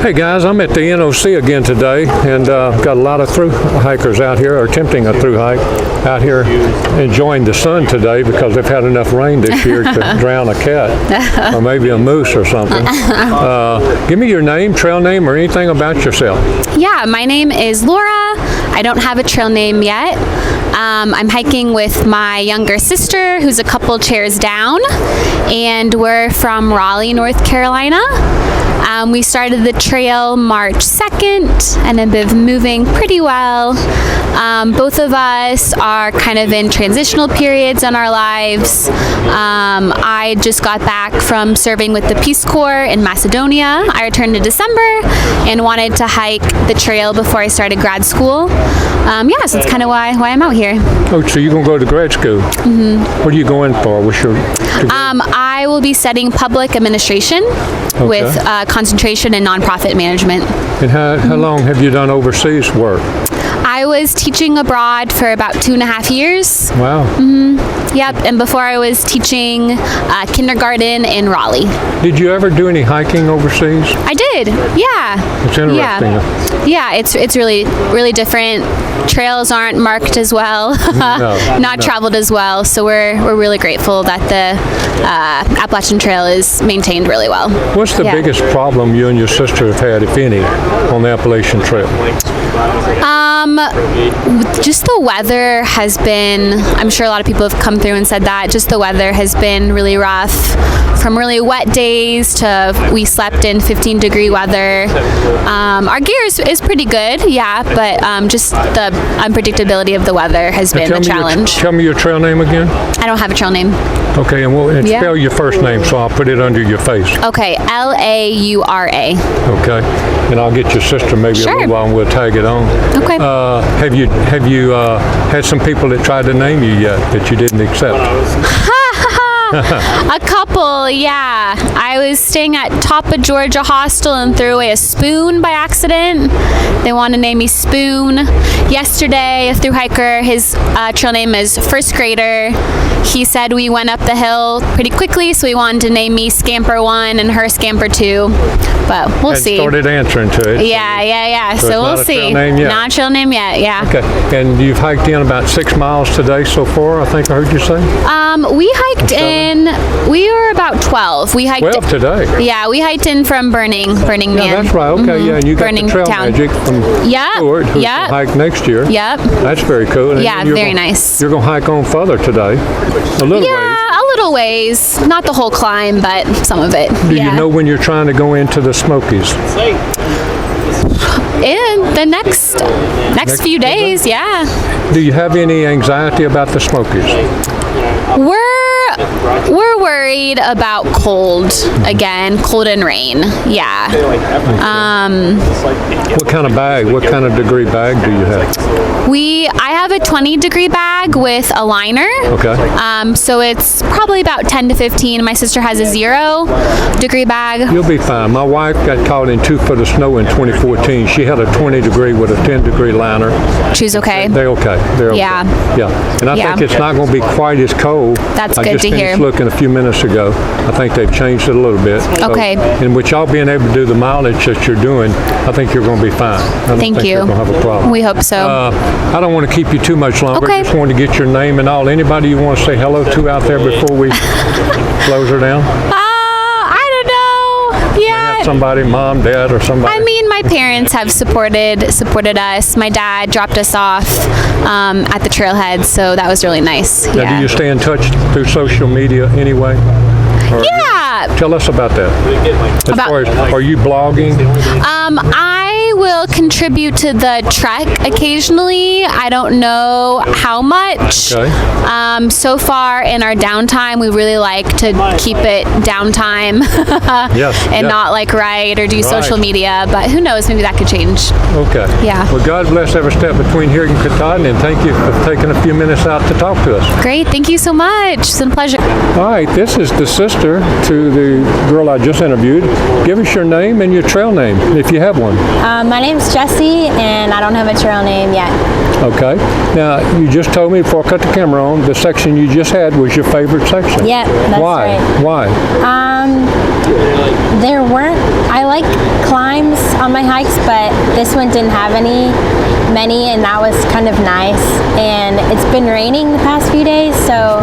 Hey guys, I'm at the NOC again today, and got a lot of thru hikers out here, or attempting a thru hike out here, enjoying the sun today because they've had enough rain this year to drown a cat, or maybe a moose or something. Give me your name, trail name, or anything about yourself. Yeah, my name is Laura. I don't have a trail name yet. I'm hiking with my younger sister, who's a couple chairs down, and we're from Raleigh, North Carolina. We started the trail March 2nd and have been moving pretty well. Both of us are kind of in transitional periods in our lives. I just got back from serving with the Peace Corps in Macedonia. I returned in December and wanted to hike the trail before I started grad school. Yeah, so that's kind of why I'm out here. Oh, so you're going to go to grad school? Mm-hmm. What are you going for? What's your degree? I will be studying public administration with concentration in nonprofit management. And how long have you done overseas work? I was teaching abroad for about 2.5 years. Wow. Mm-hmm. Yep, and before I was teaching kindergarten in Raleigh. Did you ever do any hiking overseas? I did, yeah. It's interesting. Yeah, it's really, really different. Trails aren't marked as well, not traveled as well, so we're really grateful that the Appalachian Trail is maintained really well. What's the biggest problem you and your sister have had, if any, on the Appalachian Trail? Just the weather has been, I'm sure a lot of people have come through and said that, just the weather has been really rough. From really wet days to we slept in 15-degree weather. Our gear is pretty good, yeah, but just the unpredictability of the weather has been a challenge. Tell me your trail name again. I don't have a trail name. Okay, and spell your first name so I'll put it under your face. Okay, Laura. Okay, and I'll get your sister maybe a little while and we'll tag it on. Okay. Have you had some people that tried to name you yet that you didn't accept? A couple, yeah. I was staying at Top of Georgia Hostel and threw away a spoon by accident. They wanted to name me Spoon. Yesterday, a thru hiker, his trail name is First Grader. He said we went up the hill pretty quickly, so he wanted to name me Scamper 1 and her Scamper 2. But we'll see. Started answering to it. Yeah. So we'll see. Not a trail name yet, yeah. Okay, and you've hiked in about 6 miles today so far, I think I heard you say? We hiked in, we were about 12. We hiked 12 today? Yeah, we hiked in from Burning Man. Yeah, that's right, okay, yeah, and you got Burning the Trail Town. Magic from Stewart, who's going to hike next year. Yep. That's very cool. And yeah, very nice. You're going to hike on further today, a little ways. Yeah, a little ways. Not the whole climb, but some of it. Do you know when you're trying to go into the Smokies? In the next few days, yeah. Do you have any anxiety about the Smokies? We're worried about cold again, cold and rain. Yeah. What kind of bag? What kind of degree bag do you have? I have a 20-degree bag with a liner. Okay. So it's probably about 10 to 15. My sister has a 0-degree bag. You'll be fine. My wife got caught in 2 foot of snow in 2014. She had a 20-degree with a 10-degree liner. She's okay? They're okay. They're okay. Yeah. And I think it's not going to be quite as cold. That's good to hear. I just finished looking a few minutes ago. I think they've changed it a little bit. Okay. And with y'all being able to do the mileage that you're doing, I think you're going to be fine. Thank you. You're going to have a problem. We hope so. I don't want to keep you too much longer. Okay. Just want to get your name and all. Anybody you want to say hello to out there before we close her down? I don't know. Yeah. Somebody, mom, dad, or somebody? I mean, my parents have supported us. My dad dropped us off at the trailhead, so that was really nice. Now, do you stay in touch through social media anyway? Yeah. Tell us about that. As far as, are you blogging? I will contribute to the trek occasionally. I don't know how much. Okay. So far in our downtime, we really like to keep it downtime and not like write or do social media. But who knows? Maybe that could change. Okay. Yeah. Well, God bless every step between here and Katahdin, and thank you for taking a few minutes out to talk to us. Great. Thank you so much. It's been a pleasure. All right. This is the sister to the girl I just interviewed. Give us your name and your trail name, if you have one. My name's Jessie, and I don't have a trail name yet. Okay. Now, you just told me before I cut the camera on, the section you just had was your favorite section. Yeah, that's right. Why? Why? There weren't. I like climbs on my hikes, but this one didn't have many, and that was kind of nice. And it's been raining the past few days, so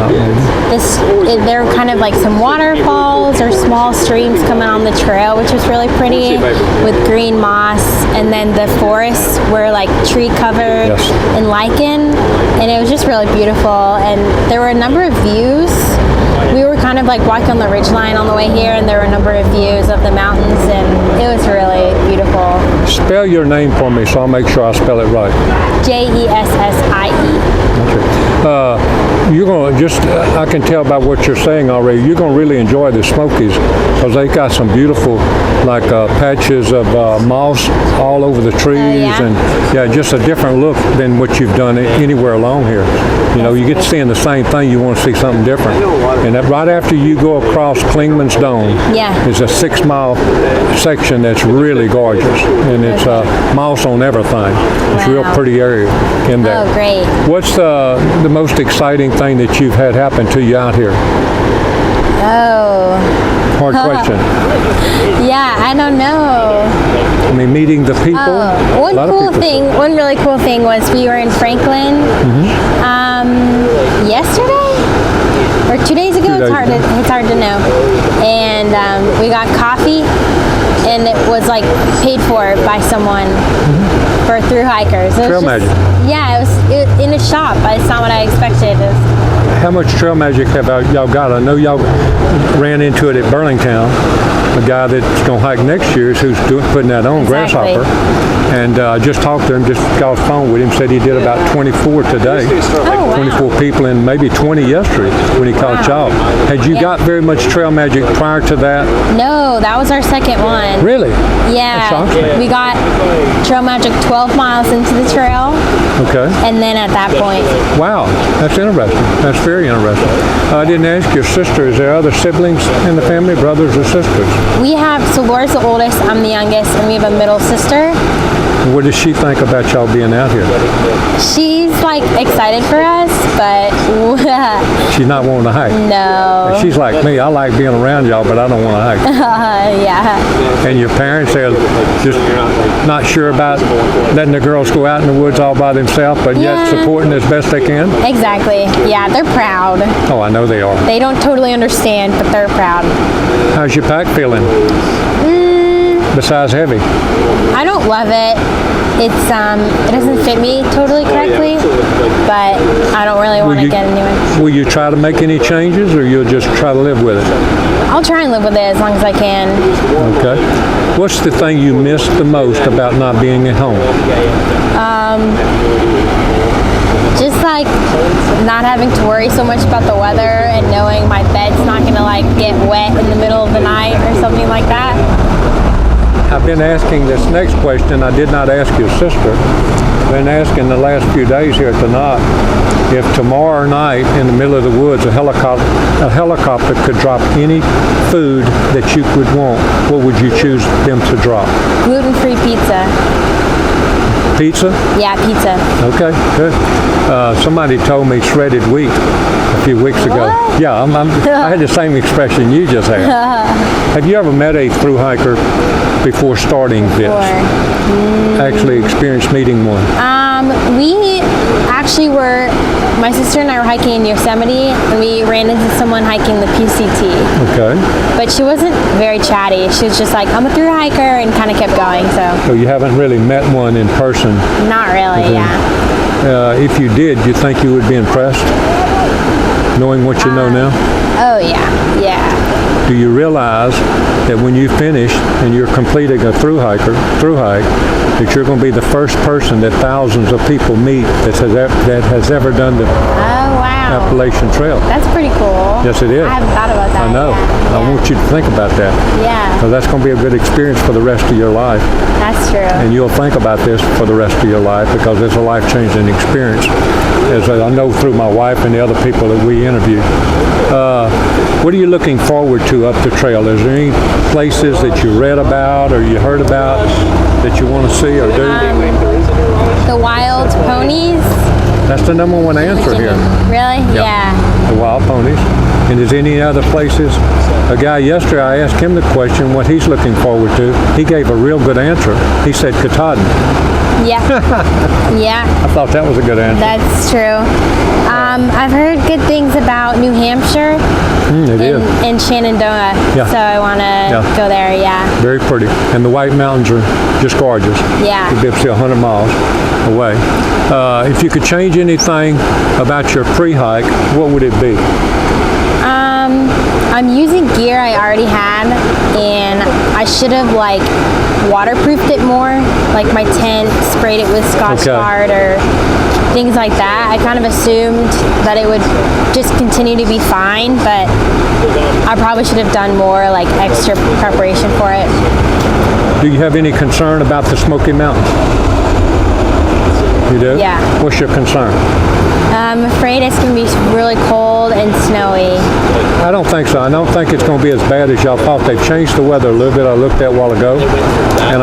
there were kind of like some waterfalls or small streams coming on the trail, which was really pretty with green moss, and then the forests were like tree covered and lichen, and it was just really beautiful. And there were a number of views. We were kind of like walking on the ridgeline on the way here, and there were a number of views of the mountains, and it was really beautiful. Spell your name for me so I'll make sure I spell it right. Jessie. You're going to just, I can tell by what you're saying already, you're going to really enjoy the Smokies because they got some beautiful like patches of moss all over the trees and just a different look than what you've done anywhere along here. You know, you get to seeing the same thing, you want to see something different. And that right after you go across Klingman's Dome, is a 6-mile section that's really gorgeous, and it's moss on everything. It's a real pretty area in there. Oh, great. What's the most exciting thing that you've had happen to you out here? Oh. Hard question. Yeah, I don't know. I mean, meeting the people. One really cool thing was we were in Franklin yesterday or 2 days ago. It's hard to know. And we got coffee, and it was like paid for by someone for thru hikers. Trail Magic. Yeah, it was in a shop, but it's not what I expected. How much Trail Magic have y'all got? I know y'all ran into it at Burlingtown. A guy that's going to hike next year who's putting that on, Grasshopper. And I just talked to him, just got off the phone with him, said he did about 24 today. Oh, wow. 24 people and maybe 20 yesterday when he caught y'all. Had you got very much Trail Magic prior to that? No, that was our second one. Really? Yeah. That shocks me. We got Trail Magic 12 miles into the trail. Okay. And then at that point. Wow, that's interesting. That's very interesting. I didn't ask your sister, is there other siblings in the family, brothers or sisters? We have, so Laura's the oldest, I'm the youngest, and we have a middle sister. What does she think about y'all being out here? She's like excited for us, but she's not wanting to hike. No. She's like me. I like being around y'all, but I don't want to hike. Yeah. And your parents are just not sure about letting the girls go out in the woods all by themselves, but yet supporting as best they can? Exactly. Yeah, they're proud. Oh, I know they are. They don't totally understand, but they're proud. How's your pack feeling? Besides heavy? I don't love it. It doesn't fit me totally correctly, but I don't really want to get a new one. Will you try to make any changes, or you'll just try to live with it? I'll try and live with it as long as I can. Okay. What's the thing you miss the most about not being at home? Just like not having to worry so much about the weather and knowing my bed's not going to like get wet in the middle of the night or something like that. I've been asking this next question. I did not ask your sister. I've been asking the last few days here at the Knot if tomorrow night in the middle of the woods a helicopter could drop any food that you would want, what would you choose them to drop? Gluten-free pizza. Pizza? Yeah, pizza. Okay, good. Somebody told me shredded wheat a few weeks ago. What? Yeah, I had the same expression you just had. Have you ever met a thru hiker before starting this? Actually experienced meeting one? We actually my sister and I were hiking in Yosemite, and we ran into someone hiking the PCT. Okay. But she wasn't very chatty. She was just like, I'm a thru hiker, and kind of kept going, So you haven't really met one in person? Not really, yeah. If you did, you think you would be impressed, knowing what you know now? Oh, yeah. Do you realize that when you finish and you're completing a thru hike, that you're going to be the first person that thousands of people meet that has ever done the Appalachian Trail? That's pretty cool. Yes, it is. I haven't thought about that. I know. Yeah. I want you to think about that. Yeah. Because that's going to be a good experience for the rest of your life. That's true. And you'll think about this for the rest of your life because it's a life-changing experience. As I know through my wife and the other people that we interviewed. What are you looking forward to up the trail? Is there any places that you read about or you heard about that you want to see or do? The wild ponies. That's the number one answer here. Really? Yep. Yeah. the wild ponies. And is any other places? A guy yesterday, I asked him the question, what he's looking forward to. He gave a real good answer. He said Katahdin. Yeah. Yeah. I thought that was a good answer. That's true. I've heard good things about New Hampshire and Shenandoah, so I want to go there, Very pretty. And the White Mountains are just gorgeous. Yeah. You'd be able to see 100 miles away. If you could change anything about your pre-hike, what would it be? I'm using gear I already had, and I should have waterproofed it more, like my tent, sprayed it with Scotch Guard or things like that. I kind of assumed that it would just continue to be fine, but I probably should have done more extra preparation for it. Do you have any concern about the Smoky Mountains? You do? Yeah. What's your concern? I'm afraid it's going to be really cold and snowy. I don't think so. I don't think it's going to be as bad as y'all thought. They've changed the weather a little bit. I looked at a while ago. And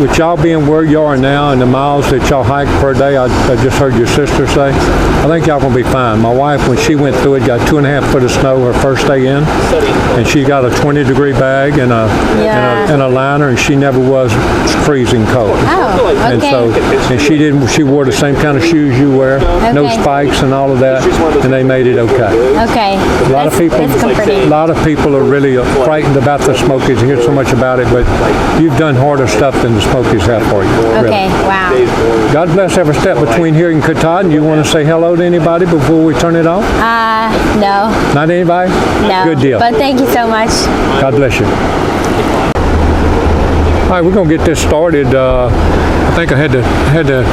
with y'all being where you are now and the miles that y'all hike per day, I just heard your sister say, I think y'all going to be fine. My wife, when she went through it, got 2.5 foot of snow her first day in. And she got a 20-degree bag and a liner, and she never was freezing cold. Oh, okay. And so, she wore the same kind of shoes you wear, no spikes and all of that, and they made it okay. Okay. A lot of people are really frightened about the Smokies and hear so much about it, but you've done harder stuff than the Smokies have for you. Okay, really. Wow. God bless every step between here and Katahdin. You want to say hello to anybody before we turn it off? No. Not anybody? No. Good deal. But thank you so much. God bless you. All right, we're going to get this started. I think I had the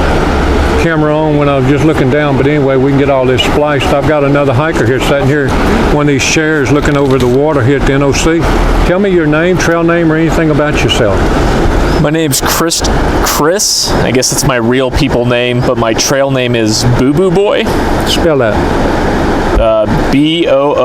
camera on when I was just looking down, but anyway, we can get all this spliced. I've got another hiker here sitting here, one of these chairs looking over the water here at the NOC. Tell me your name, trail name, or anything about yourself. My name's Chris. I guess it's my real people name, but my trail name is Boo Boo Boy. Spell that. Booboy.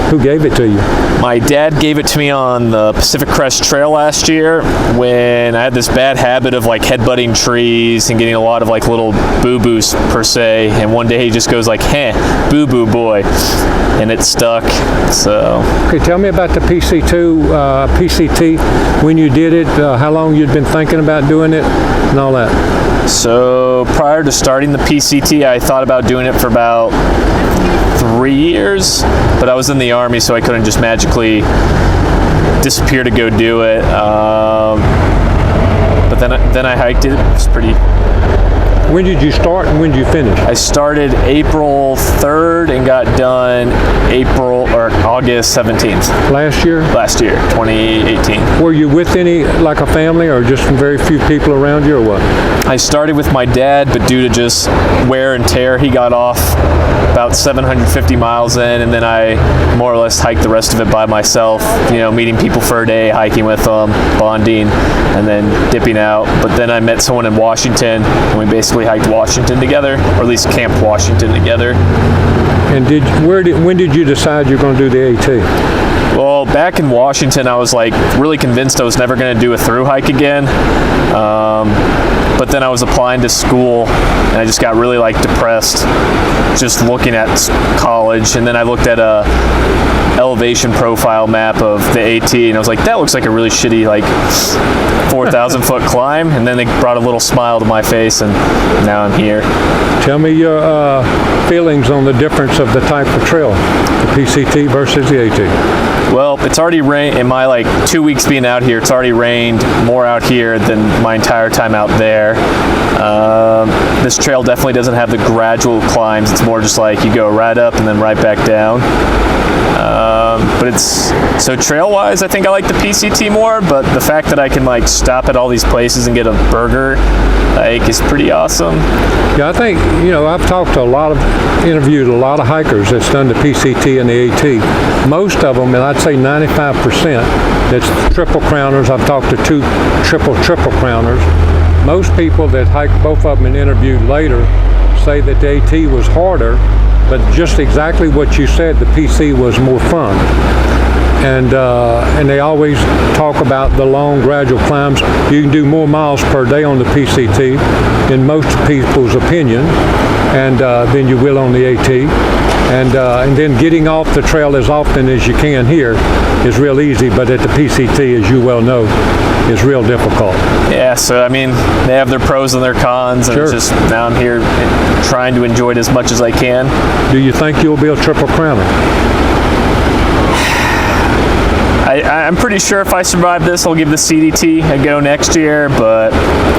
Who gave it to you? My dad gave it to me on the Pacific Crest Trail last year when I had this bad habit of headbutting trees and getting a lot of little boo-boos per se, and one day he just goes Boo Boo Boy, and it stuck. So okay, tell me about the PCT when you did it, how long you'd been thinking about doing it and all that. So prior to starting the PCT, I thought about doing it for about 3 years, but I was in the Army, so I couldn't just magically disappear to go do it. But then I hiked it. It was pretty. When did you start and when did you finish? I started April 3rd and got done August 17th. Last year? Last year, 2018. Were you with any, a family, or just very few people around you, or what? I started with my dad, but due to just wear and tear, he got off about 750 miles in, and then I more or less hiked the rest of it by myself, meeting people for a day, hiking with them, bonding, and then dipping out. But then I met someone in Washington, and we basically hiked Washington together, or at least camped Washington together. And when did you decide you're going to do the AT? Well, back in Washington, I was really convinced I was never going to do a thru hike again. But then I was applying to school, and I just got really depressed just looking at college. And then I looked at a elevation profile map of the AT, and I was that looks like a really shitty 4,000 foot climb. And then they brought a little smile to my face, and now I'm here. Tell me your feelings on the difference of the type of trail, the PCT versus the AT. Well, it's already rained in my 2 weeks being out here. It's already rained more out here than my entire time out there. This trail definitely doesn't have the gradual climbs. It's more just you go right up and then right back down. But so trail-wise, I think I like the PCT more. But the fact that I can stop at all these places and get a burger is pretty awesome. Yeah, I think I've talked to interviewed a lot of hikers that's done the PCT and the AT. Most of them, and I'd say 95%, that's triple crowners. I've talked to 2 triple crowners. Most people that hiked both of them and interviewed later say that the AT was harder, but just exactly what you said, the PC was more fun. and they always talk about the long gradual climbs. You can do more miles per day on the PCT, in most people's opinion, and than you will on the AT. And then getting off the trail as often as you can here is real easy, but at the PCT, as you well know, is real difficult. Yeah, so I mean, they have their pros and their cons, and Sure. it's just now I'm here trying to enjoy it as much as I can. Do you think you'll be a triple crowner? I'm pretty sure if I survive this, I'll give the CDT a go next year, but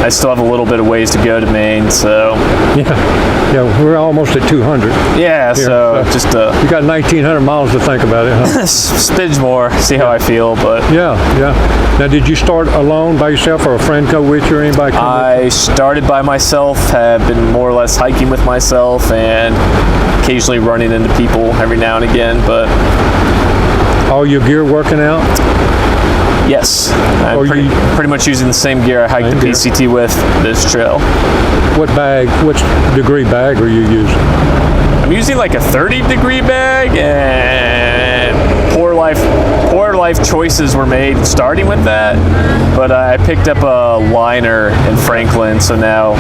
I still have a little bit of ways to go to Maine, so Yeah, we're almost at 200. yeah, so so- just You got 1,900 miles to think about it, huh? smidge more, see how I feel, but Yeah. Now, did you start alone by yourself, or a friend go with you, or anybody come with I started by myself, have been more or less hiking with myself, and occasionally running into people every now and again, but you? All your gear working out? yes, I'm Or you- pretty much using the same gear I hiked Same the gear. PCT with this trail. What degree bag are you using? I'm using like a 30-degree bag, and poor life choices were made starting with that, but I picked up a liner in Franklin, so now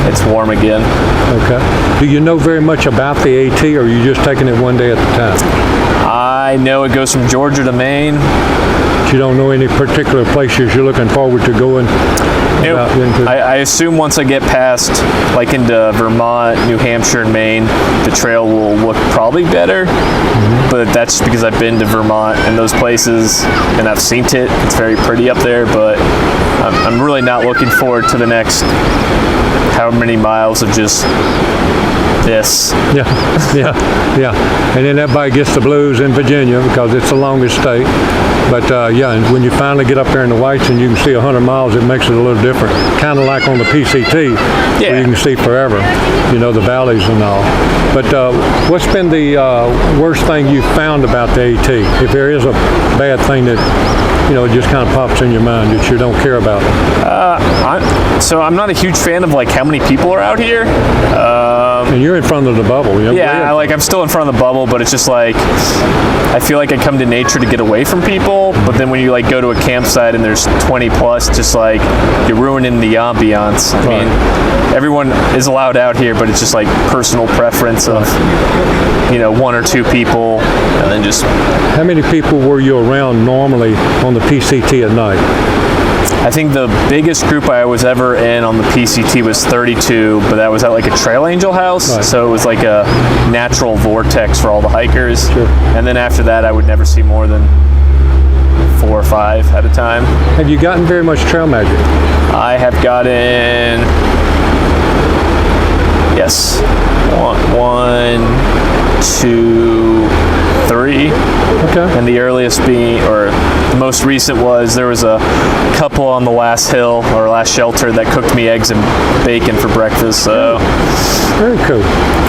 it's warm again. Okay. Do you know very much about the AT, or are you just taking it one day at a time? I know it goes from Georgia to Maine. But you don't know any particular places you're looking forward to going? Nope. into? I assume once I get past, like into Vermont, New Hampshire, and Maine, the trail will look probably better. But that's just because I've been to Vermont and those places, and I've seen it. It's very pretty up there, but I'm really not looking forward to the next however many miles of just this. Yeah. And then everybody gets the blues in Virginia because it's the longest state. But and when you finally get up there in the whites and you can see 100 miles, it makes it a little different. Kind of like on the PCT, Yeah. where you can see forever, the valleys and all. But what's been the worst thing you've found about the AT? If there is a bad thing that, it just kind of pops in your mind that you don't care about. So I'm not a huge fan of like how many people are out here. And you're in front of the bubble. Yeah, I'm still in front of the bubble, but it's just like I feel like I come to nature to get away from people, but then when you like go to a campsite and there's 20 plus, just like you're ruining the ambiance. I mean, everyone is allowed out here, but it's just like personal preference of one or two people, and then just. How many people were you around normally on the PCT at night? I think the biggest group I was ever in on the PCT was 32, but that was at like a Trail Angel house, Right. so it was like a natural vortex for all the hikers. Sure. And then after that, I would never see more than 4 or 5 at a time. Have you gotten very much trail magic? I have gotten, yes, one, 2, 3. Okay. And the earliest or the most recent was there was a couple on the last hill or last shelter that cooked me eggs and bacon for breakfast. So Very cool.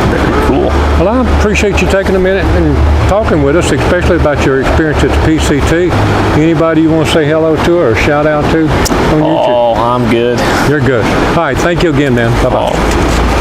very cool. Well, I appreciate you taking a minute and talking with us, especially about your experience at the PCT. Anybody you want to say hello to or shout out to on YouTube? Oh, I'm good. You're good. All right. Thank you again, man. Bye-bye. Oh.